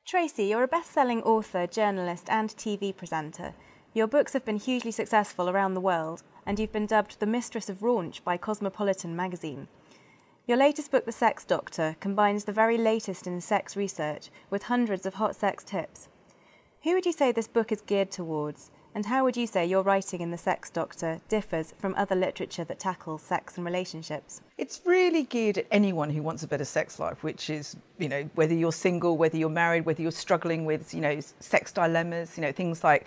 Tracey, you're a best-selling author, journalist and TV presenter. Your books have been hugely successful around the world, and you've been dubbed the Mistress of Raunch by Cosmopolitan magazine. Your latest book, The Sex Doctor, combines the very latest in sex research with hundreds of hot sex tips. Who would you say this book is geared towards, and how would you say your writing in The Sex Doctor differs from other literature that tackles sex and relationships? It's really geared at anyone who wants a better sex life, which is, whether you're single, whether you're married, whether you're struggling with, sex dilemmas, things like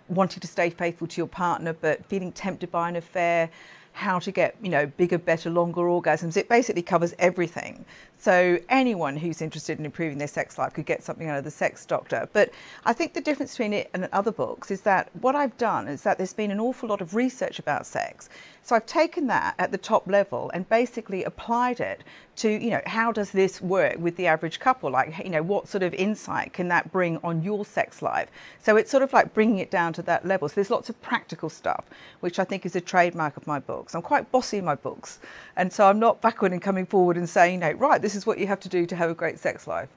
wanting to stay faithful to your partner but feeling tempted by an affair, how to get, bigger, better, longer orgasms. It basically covers everything. So anyone who's interested in improving their sex life could get something out of The Sex Doctor. But I think the difference between it and other books is that what I've done is that there's been an awful lot of research about sex. So I've taken that at the top level and basically applied it to, how does this work with the average couple? Like, what sort of insight can that bring on your sex life? So it's sort of like bringing it down to that level. So there's lots of practical stuff, which I think is a trademark of my books. I'm quite bossy in my books. And so I'm not backward in coming forward and saying, right, this is what you have to do to have a great sex life.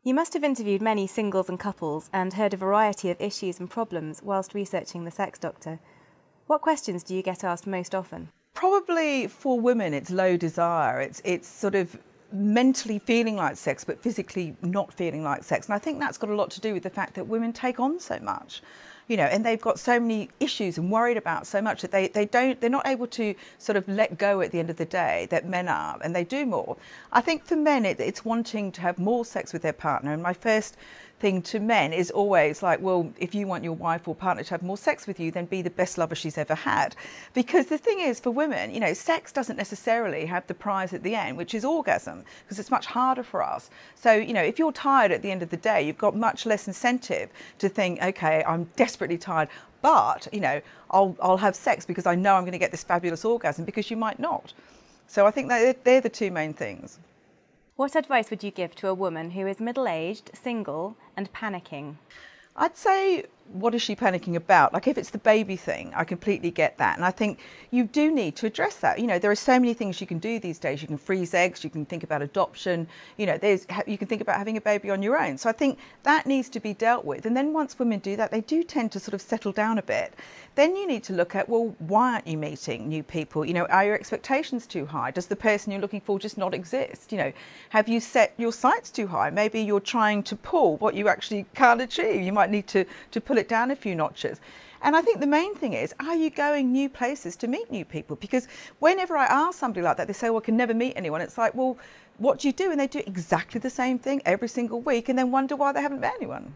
You must have interviewed many singles and couples and heard a variety of issues and problems whilst researching The Sex Doctor. What questions do you get asked most often? Probably for women, it's low desire. It's sort of mentally feeling like sex, but physically not feeling like sex. And I think that's got a lot to do with the fact that women take on so much, and they've got so many issues and worried about so much that they're not able to sort of let go at the end of the day that men are, and they do more. I think for men, it's wanting to have more sex with their partner. And my first thing to men is always like, well, if you want your wife or partner to have more sex with you, then be the best lover she's ever had. Because the thing is, for women, sex doesn't necessarily have the prize at the end, which is orgasm, because it's much harder for us. So, if you're tired at the end of the day, you've got much less incentive to think, okay, I'm desperately tired, but, I'll have sex because I know I'm going to get this fabulous orgasm, because you might not. So I think that they're the two main things. What advice would you give to a woman who is middle-aged, single and panicking? I'd say, what is she panicking about? Like, if it's the baby thing, I completely get that. And I think you do need to address that. There are so many things you can do these days. You can freeze eggs, you can think about adoption, you can think about having a baby on your own. So I think that needs to be dealt with. And then once women do that, they do tend to sort of settle down a bit. Then you need to look at, well, why aren't you meeting new people? Are your expectations too high? Does the person you're looking for just not exist? Have you set your sights too high? Maybe you're trying to pull what you actually can't achieve. You might need to pull it down a few notches. And I think the main thing is, are you going new places to meet new people? Because whenever I ask somebody like that, they say, well, I can never meet anyone. It's like, well, what do you do? And they do exactly the same thing every single week and then wonder why they haven't met anyone.